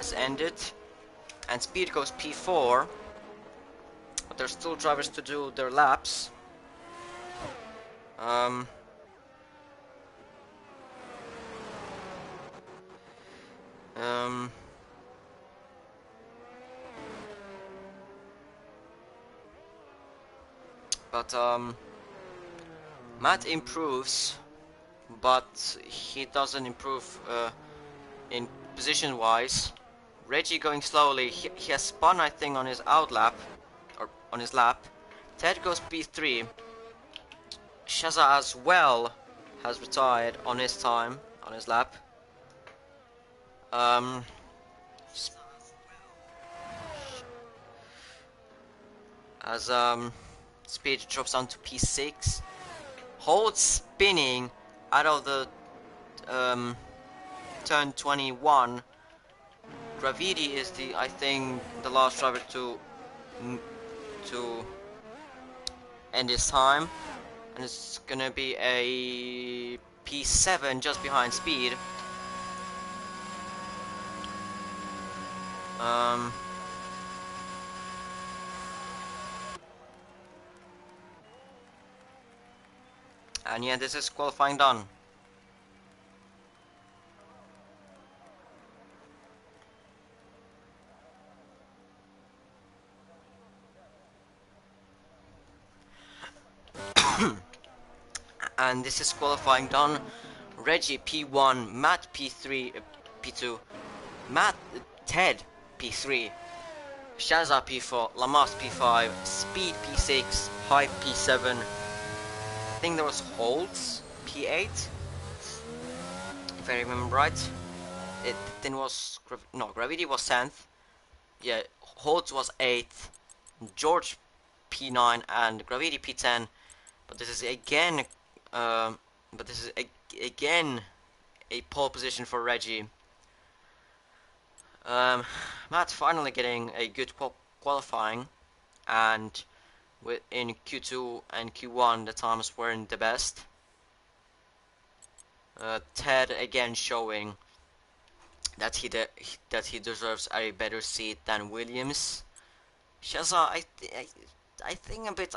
has ended, and speed goes P4, but there's still drivers to do their laps. But Matt improves, but he doesn't improve in position wise. Reggie going slowly, he has spun I think on his outlap, or on his lap. Ted goes P3. Shaza as well has retired on his time, on his lap. As speed drops down to P6. Hold spinning out of the turn 21. Gravity is I think the last driver to end his time, and it's gonna be a P7 just behind speed. And yeah, this is qualifying done. And this is qualifying done. Reggie P1, Matt P3, P2, Ted P3, Shaza P4, Lamas P5, Speed P6, Hype P7. I think there was Holtz P8, if I remember right. It then was Gravity was 10th. Yeah, Holtz was 8th, George P9, and Gravity P10. But this is again, again a pole position for Reggie. Matt finally getting a good qualifying, and in Q2 and Q1 the times weren't the best. Ted again showing that he deserves a better seat than Williams. Shaza, I think a bit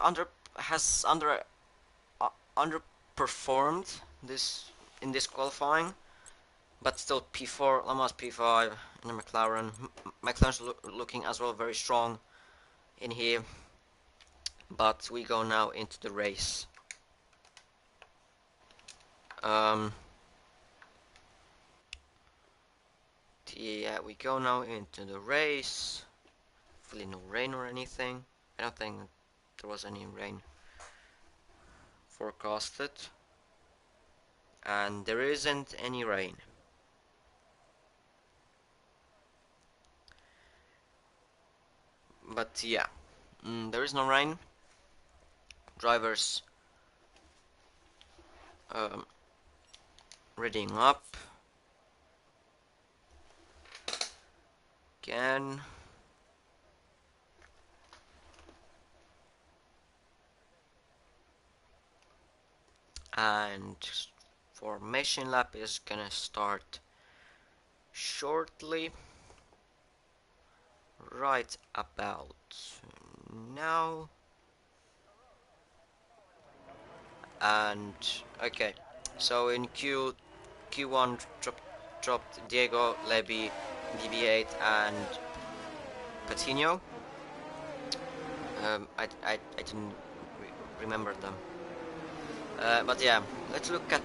underperformed in this qualifying, but still P4, Lamas P5, and the McLaren's looking as well very strong in here. But we go now into the race. Yeah, we go now into the race. Hopefully no rain or anything. I don't think there was any rain forecasted, and there isn't any rain. But yeah, there is no rain. Drivers readying up again. And formation lap is gonna start shortly, right about now. And okay, so in Q1 dropped Diego, Leby, BB8, and Patino. I didn't remember them. But yeah, let's look at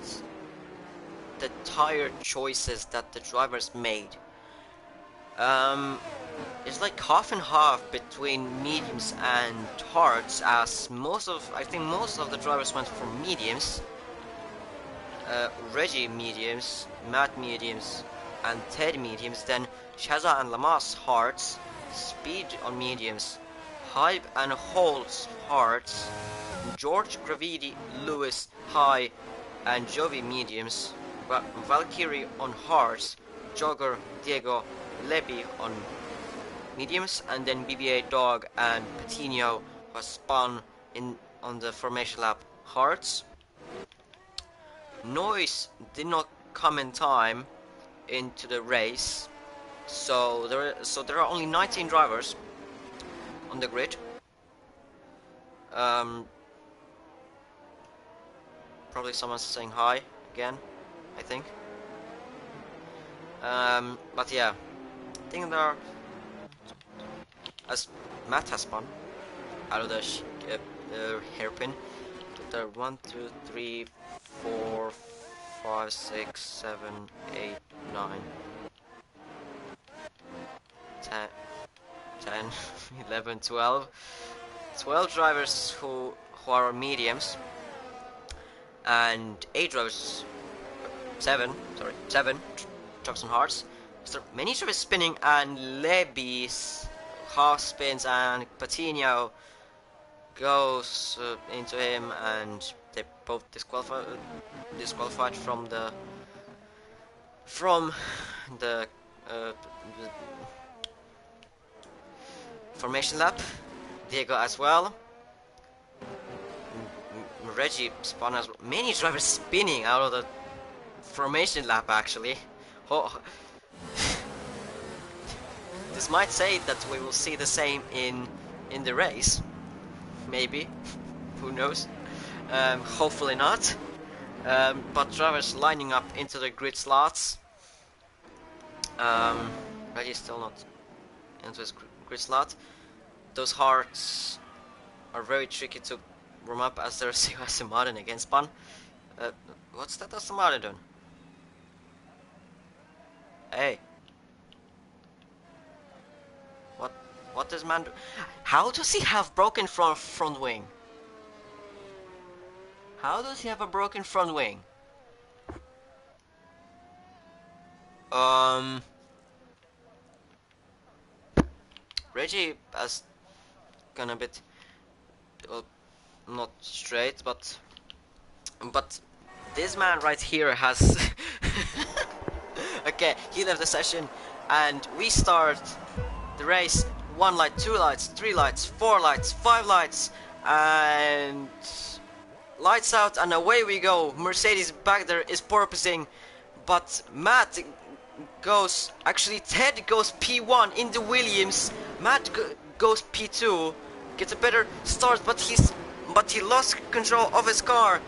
the tire choices that the drivers made. It's like half and half between mediums and hards, as I think most of the drivers went for mediums. Reggie mediums, Matt mediums, and Ted mediums. Then Shaza and Lamas hards, Speed on mediums, Hype and Holtz hards, George, Gravity, Lewis, High, and Jovi mediums, Valkyrie on hards, Jogger, Diego, Leby on mediums, and then BBA, Dog, and Patino was spun on the formation lap hards. Noise did not come in time into the race, So there are only 19 drivers on the grid. Probably someone's saying hi again, I think. But yeah, I think there are, as Matt has spun out of the hairpin. There are 1, 2, 3, 4, 5, 6, 7, 8, 9, 10, 10, 11, 12. 12 drivers who are mediums, and 8 drivers, 7 trucks and hearts. So many drivers spinning, and Leby's half spins, and Patino goes into him, and they both disqualified from the formation lap. Diego as well. Reggie spun as well. Many drivers spinning out of the formation lap actually. Oh. This might say that we will see the same in the race. Maybe. Who knows? Hopefully not. But drivers lining up into the grid slots. Reggie's still not into his grid slot. Those hearts are very tricky to warm up, as there's Aston Martin against Spun. What's that Aston Martin doing? Hey. What does man do? How does he have broken front wing? How does he have a broken front wing? Reggie has gone a bit not straight, but this man right here has okay, he left the session, and we start the race. 1 light, 2 lights, 3 lights, 4 lights, 5 lights, and lights out, and away we go. Mercedes back there is porpoising, but Matt goes, actually Ted goes P1 in the Williams. Matt goes P2, gets a better start, but he lost control of his car,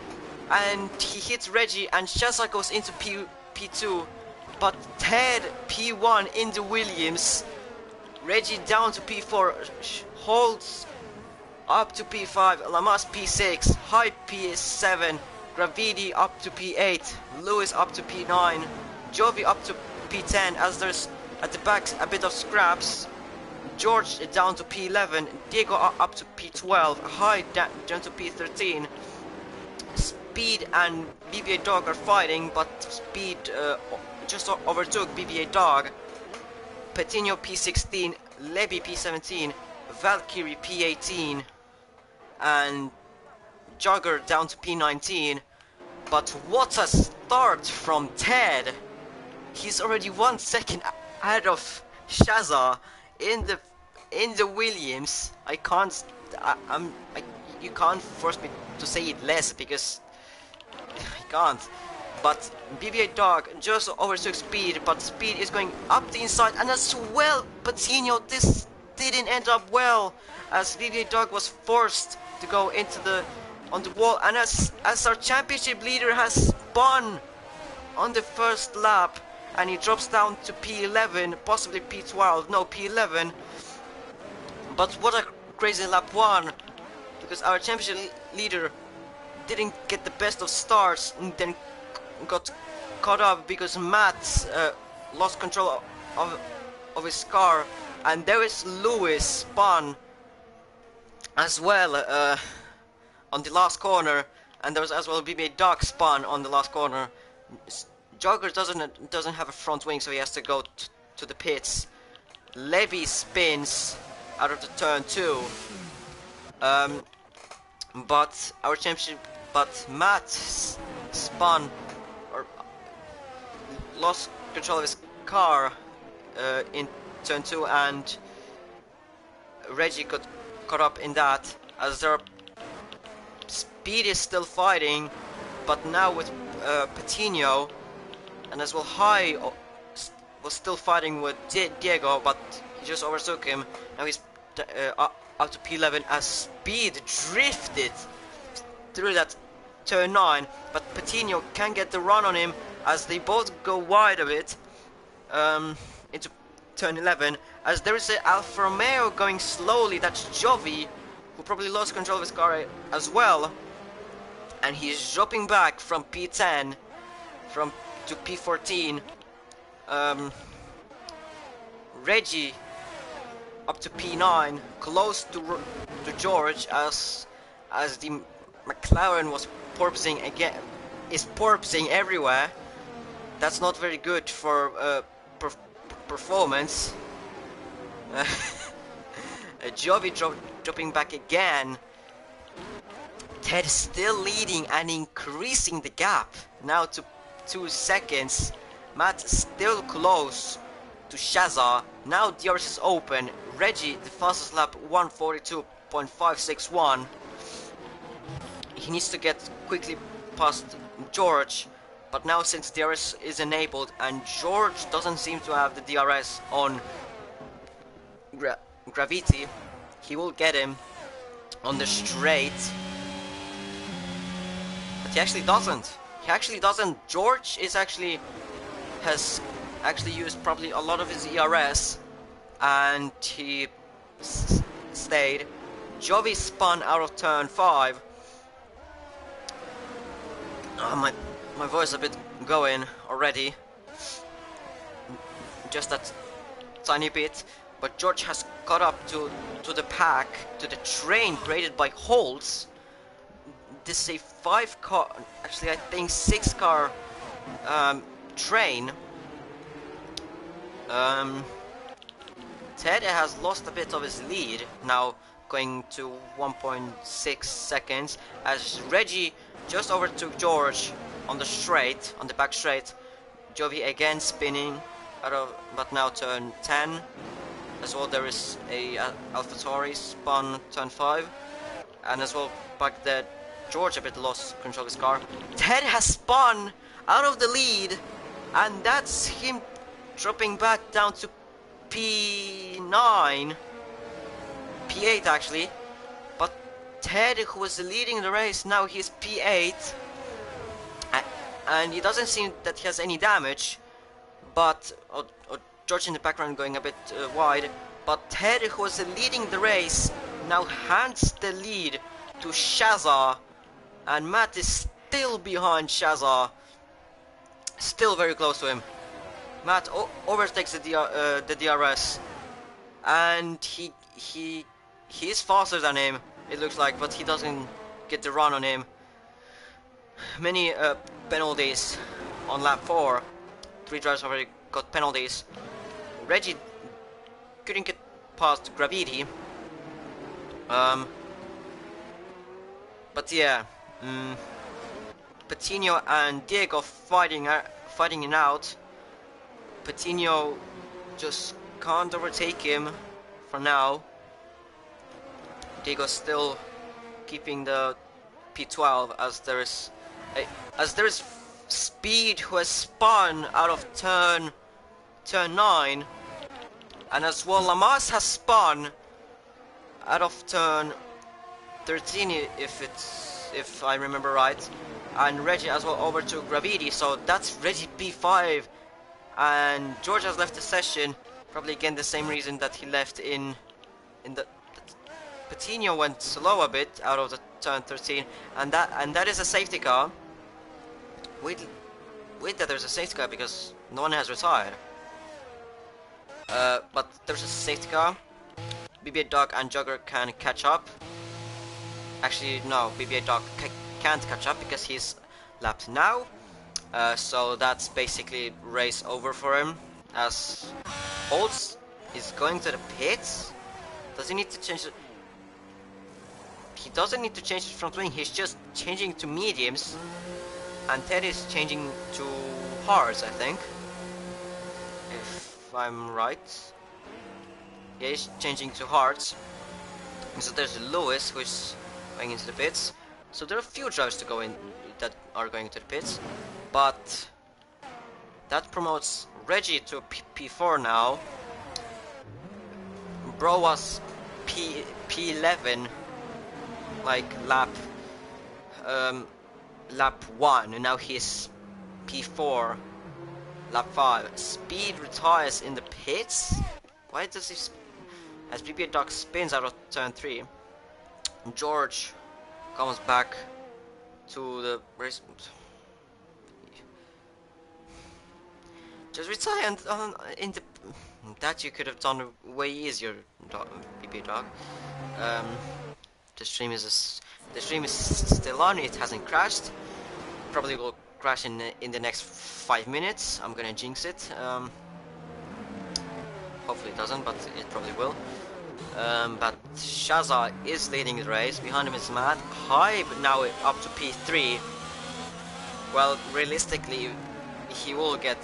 and he hits Reggie, and Shaza goes into P2, but Ted P1 in the Williams. Reggie down to P4, holds up to P5, Lamas P6, High P7, Gravidi up to P8, Lewis up to P9, Jovi up to P10, as there's at the back a bit of scraps. George down to P11, Diego up to P12, High down to P13. Speed and BBA Dog are fighting, but Speed just overtook BBA Dog. Patino P16, Leby P17, Valkyrie P18, and Jogger down to P19. But what a start from Ted! He's already 1 second ahead of Shaza in the Williams. You can't force me to say it less, because I can't. But BBA Dog just overtook Speed, but Speed is going up the inside, and as well Patino, this didn't end up well, as BBA Dog was forced to go into on the wall, and as our championship leader has spun on the first lap, and he drops down to P11, possibly P12, no, P11. But what a crazy lap 1, because our championship leader didn't get the best of starts, and then got caught up because Matt lost control of his car, and there is Lewis spun as well on the last corner, and there was as well BBA Dog spun on the last corner. Jogger doesn't have a front wing, so he has to go to the pits. Levy spins out of the turn 2, but our championship, but Matt spun or lost control of his car in turn 2, and Reggie got caught up in that, as their Speed is still fighting, but now with Patino, and as well High was still fighting with Diego, but he just overtook him. Now he's out to P11 as Speed drifted through that turn 9, but Patino can get the run on him as they both go wide a bit into turn 11, as there is an Alfa Romeo going slowly. That's Jovi, who probably lost control of his car as well, and he's dropping back from P10 to P14. Reggie up to P9, close to George, as the McLaren was porpoising again, is porpoising everywhere. That's not very good for performance. Jovi dropping back again. Ted still leading and increasing the gap now to 2 seconds. Matt still close to Shazza. Now DRS is open. Reggie, the fastest lap, 1:42.561. He needs to get quickly past George, but now since DRS is enabled and George doesn't seem to have the DRS on Gravity, he will get him on the straight. But he actually doesn't. George has actually used probably a lot of his ERS, and he stayed. Jovi spun out of turn 5. Oh, my voice a bit going already. Just that tiny bit. But George has caught up to the pack, to the train created by Holtz. This is a 5-car, actually I think 6-car train. Ted has lost a bit of his lead, now going to 1.6 seconds, as Reggie just overtook George on the straight, on the back straight. Jovi again spinning but now turn 10. As well, there is a AlphaTauri spun turn 5, and as well back there George a bit lost control of his car. Ted has spun out of the lead, and that's him dropping back down to P9, P8 actually. But Ted, who was leading the race, now he's P8, and he doesn't seem that he has any damage, but George in the background going a bit wide. But Ted, who was leading the race, now hands the lead to Shazza, and Matt is still behind Shazza, still very close to him. Matt overtakes the DRS, and he is faster than him, it looks like, but he doesn't get the run on him. Many penalties on lap 4. 3 drivers already got penalties. Reggie couldn't get past Gravity. But yeah, Patino and Diego fighting it out. Patino just can't overtake him for now. Diego still keeping the P12, as there is Speed, who has spun out of turn 9, and as well Lamas has spun out of turn 13, if I remember right, and Reggie as well over to Gravity. So that's Reggie P5, and George has left the session, probably again the same reason that he left in the Patino went slow a bit out of the turn 13, and that is a safety car. Wait that there's a safety car, because no one has retired. But there's a safety car. BB8 Dog and Jogger can catch up. Actually, no, BB8 Dog can't catch up because he's lapped now. So that's basically race over for him, as Holtz is going to the pits. Does he need to change it? He doesn't need to change his front wing, he's just changing to mediums. And Ted is changing to hards, I think, if I'm right. Yeah, he's changing to hards. And so there's Lewis, who's going into the pits. So there are a few drivers to go in that are going to the pits, but that promotes Reggie to P4 now. Bro was P11 like lap 1, and now he's P4 lap 5. Speed retires in the pits. Why does he as BPRL Doc spins out of turn 3? George comes back to the race. Just retire and in the that you could have done way easier, BPRL Doc. The stream is still on. It hasn't crashed. Probably will crash in the next 5 minutes. I'm gonna jinx it. Hopefully it doesn't, but it probably will. But Shaza is leading the race. Behind him is Matt. Hybe now up to P3. Well, realistically, he will get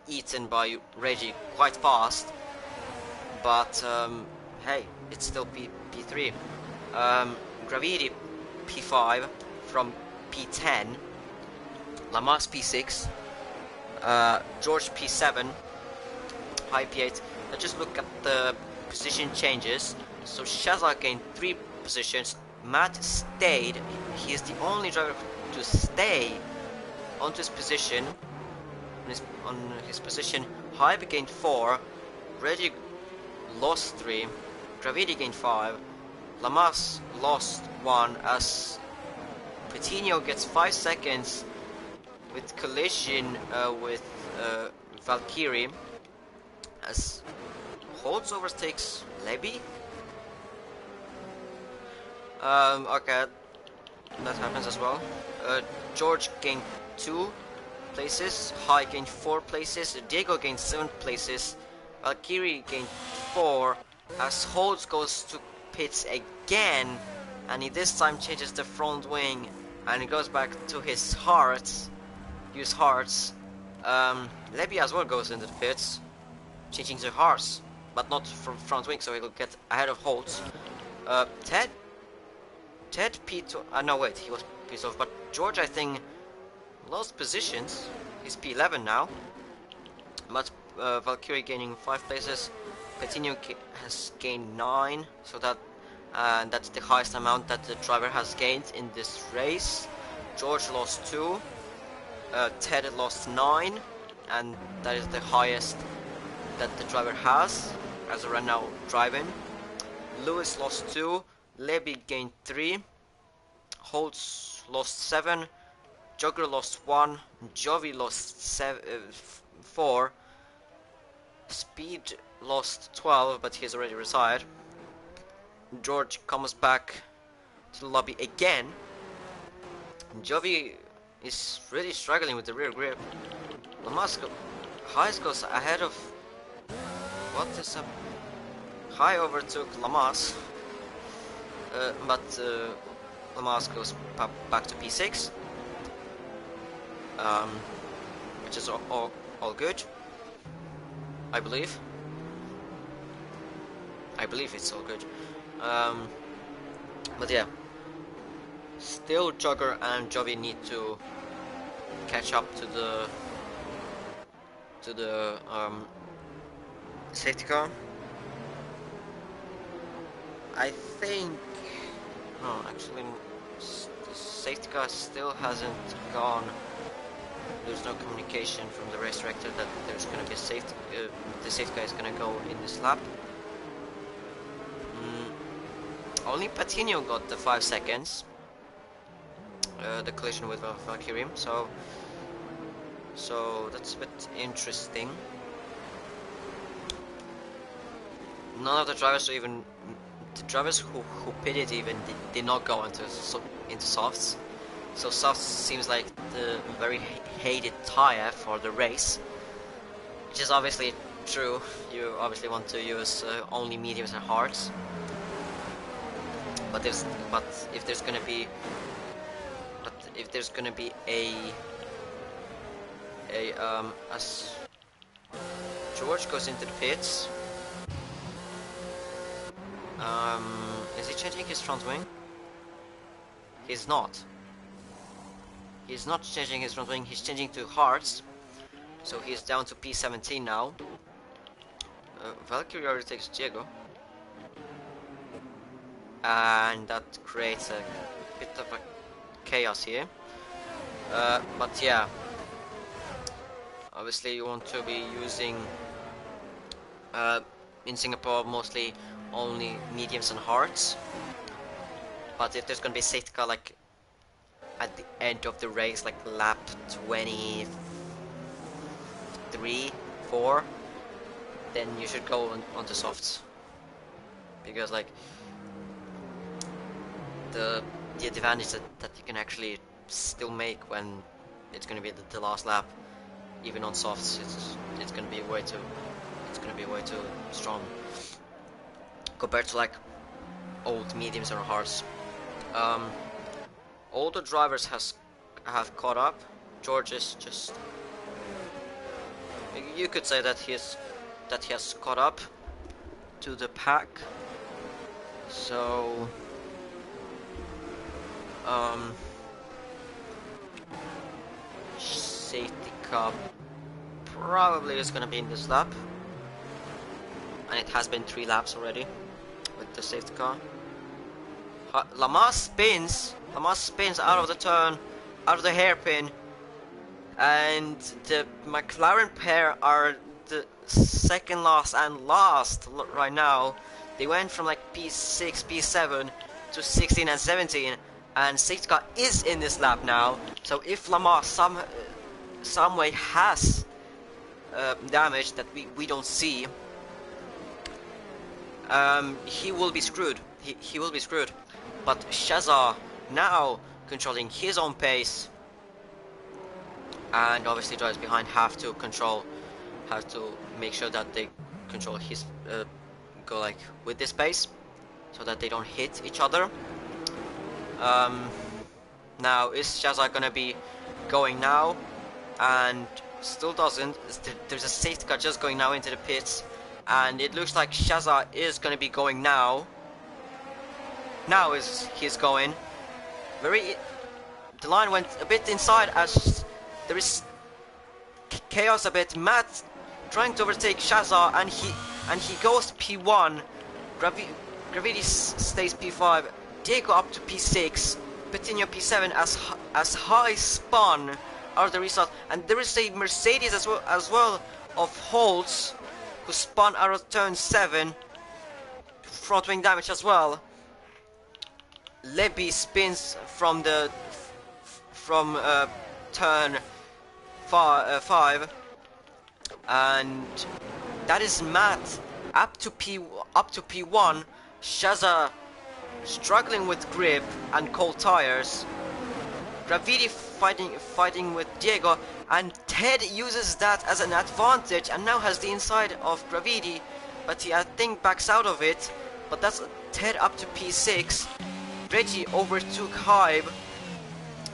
eaten by Reggie quite fast. But hey, it's still P3. Gravity P5 from P10. Lamas P6. George P7. Hybe P8. Let's just look at the position changes. So Shaza gained 3 positions. Matt stayed. He is the only driver to stay onto his position. On his position. Hybe gained 4. Reggie lost 3. Gravity gained 5. Lamas lost 1 as Coutinho gets 5 seconds with collision with Valkyrie. As Holtz overtakes Leby. Okay, that happens as well. George gained 2 places. Hybe gained 4 places. Diego gained 7 places. Valkyrie gained 4. As Holtz goes to pits again, and he this time changes the front wing, and he goes back to his hearts. Use hearts. Leby as well goes into the pits, changing to hearts, but not from front wing, so he'll get ahead of Holtz. Ted P2. No, wait, he was P12, but George, I think, lost positions. He's P11 now, but Valkyrie gaining 5 places. Coutinho has gained 9, so that's the highest amount that the driver has gained in this race. George lost 2. Ted lost 9, and that is the highest that the driver has as a right now driving. Lewis lost 2. Leby gained 3. Holtz lost 7. Jogger lost 1. Jovi lost 4. Speed lost 12, but he's already retired. George comes back to the lobby again. Jovi is really struggling with the rear grip. Lamasco Hybe goes ahead of. What is up? Hybe overtook Lamas, but Lamas goes back to P6, which is all good. I believe it's all good. But yeah, still Jogger and Jovi need to catch up to the safety car. I think no, actually the safety car still hasn't gone. There's no communication from the race director that there's going to be safety. The safety car is going to go in this lap. Only Coutinho got the 5 seconds. The collision with Valkyrie, so that's a bit interesting. None of the drivers, even the drivers who pitted, even did not go into softs. So softs seems like the very hated tire for the race, which is obviously true. You obviously want to use only mediums and hards. But if there's gonna be as George goes into the pits, is he changing his front wing? He's not. He's not changing his front wing. He's changing to hards. So he's down to P17 now. Valkyrie already takes Diego. And that creates a bit of a chaos here. But yeah, obviously you want to be using in Singapore mostly only mediums and hards. But if there's gonna be safety car like at the end of the race, like lap 23, 4, then you should go onto softs, because like the advantage that you can actually still make when it's gonna be the last lap, even on softs, it's gonna be way too strong compared to like old mediums or hards. Older drivers have caught up. George is just, you could say that he has caught up to the pack. So safety car probably is gonna be in this lap, and it has been 3 laps already with the safety car. Lamar spins out of the turn, out of the hairpin, and the McLaren pair are the second last and last right now. They went from like P6, P7 to 16 and 17, and safety car is in this lap now. So if Lamar some way has damage that we don't see, he will be screwed. He will be screwed. But Shazza now controlling his own pace, and obviously drivers behind have to make sure that they control his go like with this pace, so that they don't hit each other. Now is Shazza gonna be going now, and still doesn't. There's a safety car just going now into the pits, and it looks like Shazza is gonna be going now. Now he's going. The line went a bit inside as there is chaos a bit. Matt trying to overtake Shazza, and he goes to P1. Gravity stays P5. Diego up to P6. Petinho P7 as high spun out of the restart, and there is a Mercedes as well of Holtz who spun out of turn 7. Front wing damage as well. Lebby spins from turn 5, and that is Matt up to P1. Shazza struggling with grip and cold tires. Gravity fighting with Diego, and Ted uses that as an advantage and now has the inside of Gravity, but he I think backs out of it. But that's Ted up to P6. Reggie overtook Hybe.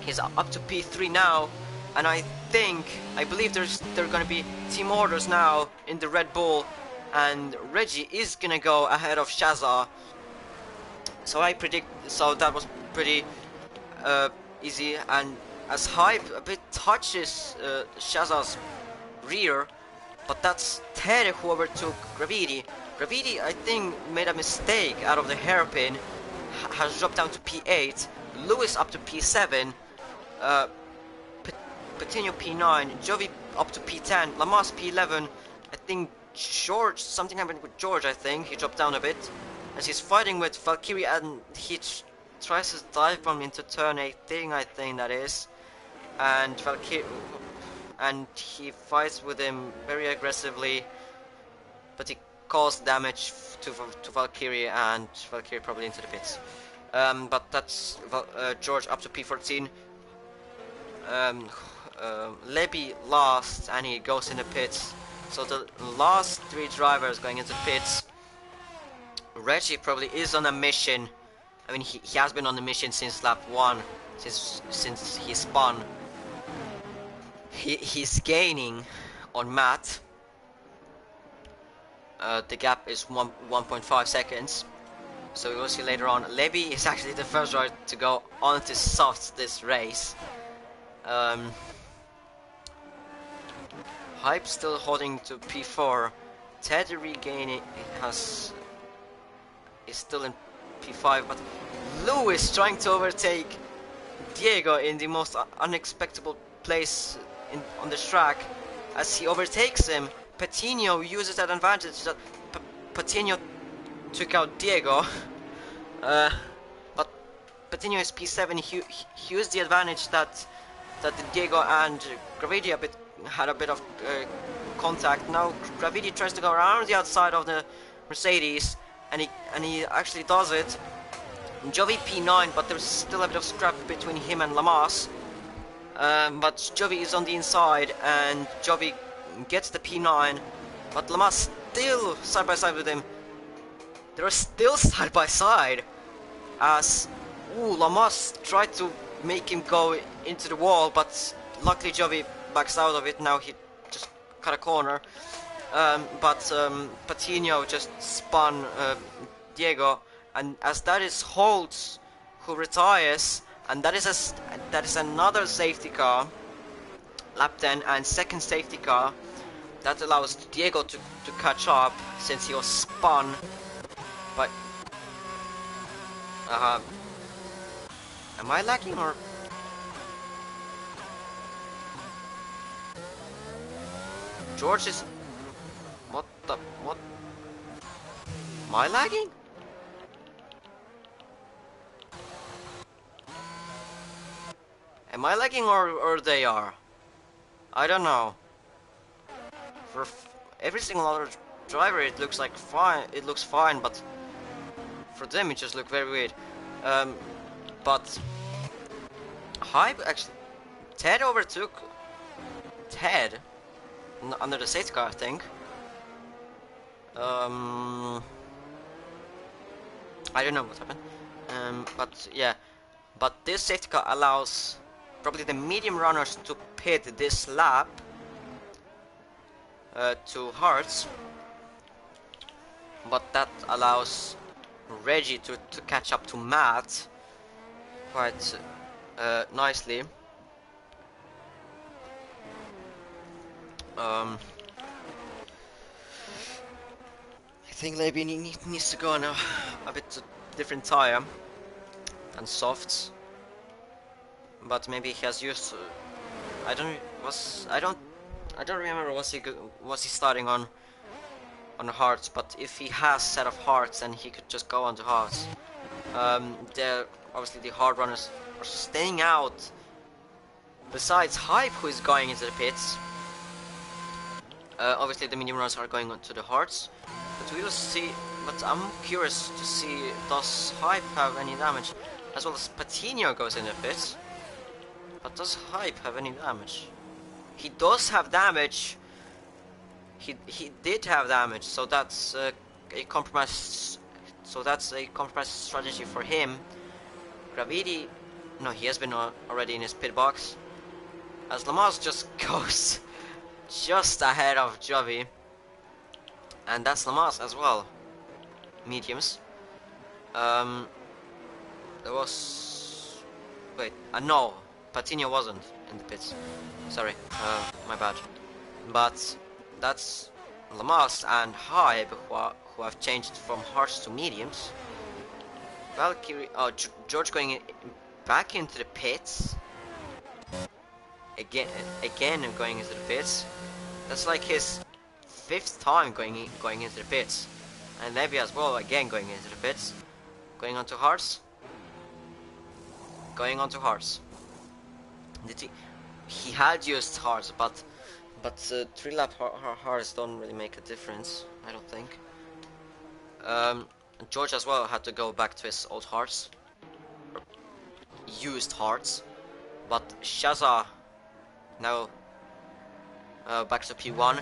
He's up to P3 now, and I believe there are gonna be team orders now in the Red Bull, and Reggie is gonna go ahead of Shazza. So that was pretty easy, and as Hybe a bit touches Shazza's rear, but that's Ted who overtook Gravity. Gravity, I think, made a mistake out of the hairpin, has dropped down to P8, Lewis up to P7, Petinho P9, Jovi up to P10, Lamas P11. I think George, something happened with George, I think, he dropped down a bit, as he's fighting with Valkyrie, and he tries to dive bomb into turn 18, I think that is, and Valkyrie, and he fights with him very aggressively, but he caused damage to Valkyrie, and Valkyrie probably into the pits. But that's George up to P14. Lebby last, and he goes in the pits. So the last 3 drivers going into pits. Reggie probably is on a mission. I mean, he has been on a mission since lap 1, since he spun. He's gaining on Matt. The gap is 1.5 seconds. So we will see later on. Lebby is actually the first driver to go onto softs this race. Hype still holding to P4. Ted regaining is still in P5, but Lewis trying to overtake Diego in the most unexpected place on the track. As he overtakes him, Patino uses that advantage that Patino took out Diego. But Patino is P7. He used the advantage that Diego and Gravity had a bit of contact. Now Gravity tries to go around the outside of the Mercedes, and he actually does it. Jovi P9, but there's still a bit of scrap between him and Lamas. But Jovi is on the inside, and Jovi gets the P9, but Lamas still side by side with him. They're still side by side, as Lamas tried to make him go into the wall, but luckily Jovi backs out of it. Now he just cut a corner, but Patino just spun Diego, and as that is Holtz who retires, and that is another safety car, lap 10, and second safety car that allows Diego to catch up since he was spun. But am I lagging or? George is... What? Am I lagging? Am I lagging or they are? I don't know. For every single other driver it looks like fine, it looks fine, but for them it just looked very weird. But Hype actually... Ted overtook... Ted? Under the safety car, I think. I don't know what happened. But yeah. But this safety car allows probably the medium runners to pit this lap to Hearts. But that allows Reggie to catch up to Matt quite nicely. I think maybe he needs to go on a bit different tire than softs, but maybe he has used. I don't remember was he starting on Hearts, but if he has set of Hearts, then he could just go on to Hearts. Obviously the hard runners are staying out. Besides Hype, who is going into the pits. Obviously the medium runners are going on to the Hearts, but we will see. But I'm curious to see, does Hype have any damage? As well as Patino goes in the pits. But does Hype have any damage? He does have damage. He did have damage, so that's a compromise. So that's a compromise strategy for him. Gravity, no, he has been already in his pit box. As Lamas just goes just ahead of Jovi, and that's Lamas as well. Mediums. There was... Wait, no, Patino wasn't in the pits. Sorry, my bad. But that's Lamas and Hybe who have changed from harsh to mediums. Valkyrie... Oh, George going back into the pits. Again going into the pits. That's like his 5th time going into the pits. And Levy as well, again going into the pits. Going on to Hearts. Going on to Hearts. He had used Hearts, but 3-lap Hearts don't really make a difference, I don't think. George as well had to go back to his old Hearts. Used Hearts. But Shaza now back to P1.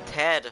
Ted